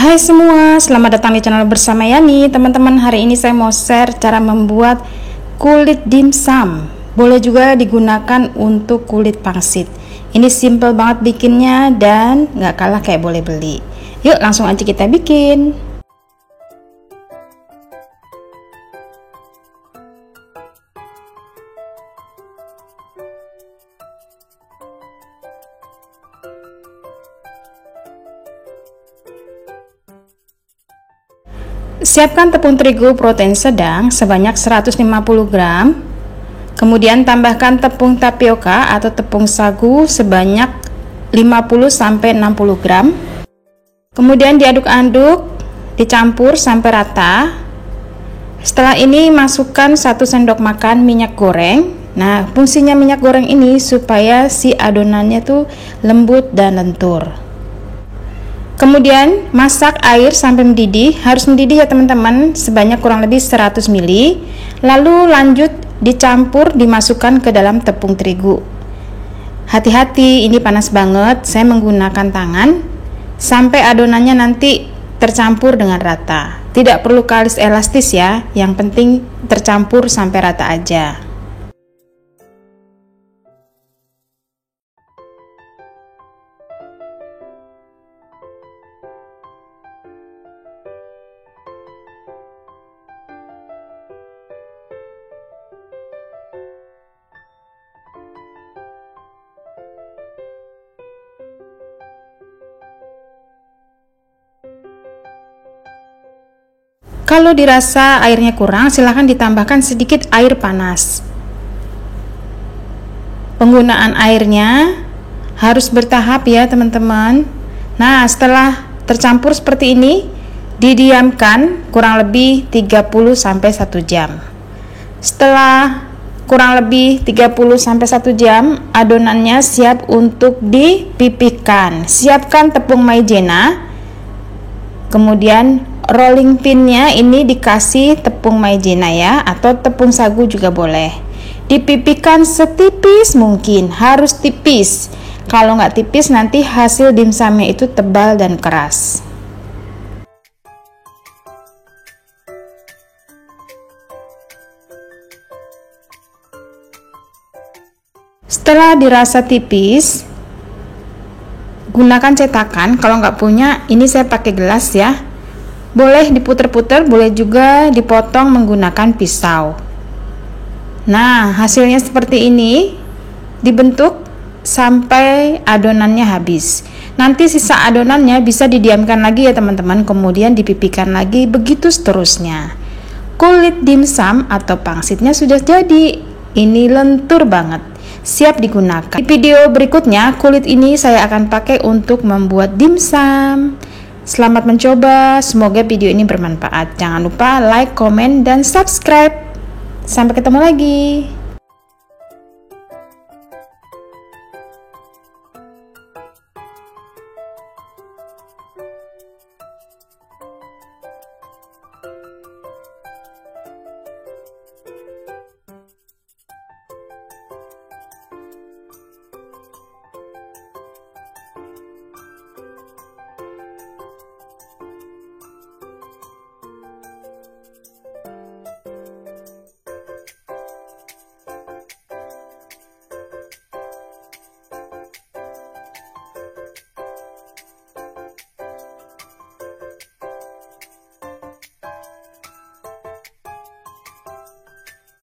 Hai semua, selamat datang di channel bersama Yani. Teman-teman, hari ini saya mau share cara membuat kulit dimsum. Boleh juga digunakan untuk kulit pangsit. Ini simple banget bikinnya dan gak kalah kayak boleh beli. Yuk langsung aja kita bikin. Siapkan tepung terigu protein sedang sebanyak 150 gram. Kemudian tambahkan tepung tapioka atau tepung sagu sebanyak 50-60 gram. Kemudian diaduk-aduk, dicampur sampai rata. Setelah ini masukkan 1 sendok makan minyak goreng. Nah, fungsinya minyak goreng ini supaya si adonannya tuh lembut dan lentur. Kemudian masak air sampai mendidih, harus mendidih ya teman-teman, sebanyak kurang lebih 100 ml. Lalu lanjut dicampur, dimasukkan ke dalam tepung terigu. Hati-hati, ini panas banget, saya menggunakan tangan sampai adonannya nanti tercampur dengan rata. Tidak perlu kalis elastis ya, yang penting tercampur sampai rata aja. Kalau dirasa airnya kurang, silahkan ditambahkan sedikit air panas. Penggunaan airnya harus bertahap ya teman-teman. Nah, setelah tercampur seperti ini, didiamkan kurang lebih 30-1 jam. Setelah kurang lebih 30-1 jam, adonannya siap untuk dipipihkan. Siapkan tepung maizena. Kemudian rolling pinnya ini dikasih tepung maizena ya, atau tepung sagu juga boleh. Dipipihkan setipis mungkin, harus tipis. Kalau nggak tipis nanti hasil dimsumnya itu tebal dan keras. Setelah dirasa tipis, gunakan cetakan. Kalau nggak punya, ini saya pakai gelas ya. Boleh diputer-puter, boleh juga dipotong menggunakan pisau. Nah, hasilnya seperti ini. Dibentuk sampai adonannya habis. Nanti sisa adonannya bisa didiamkan lagi ya teman-teman, kemudian dipipihkan lagi, begitu seterusnya. Kulit dimsum atau pangsitnya sudah jadi. Ini lentur banget, siap digunakan. Di video berikutnya, kulit ini saya akan pakai untuk membuat dimsum. Selamat mencoba, semoga video ini bermanfaat. Jangan lupa like, komen, dan subscribe. Sampai ketemu lagi.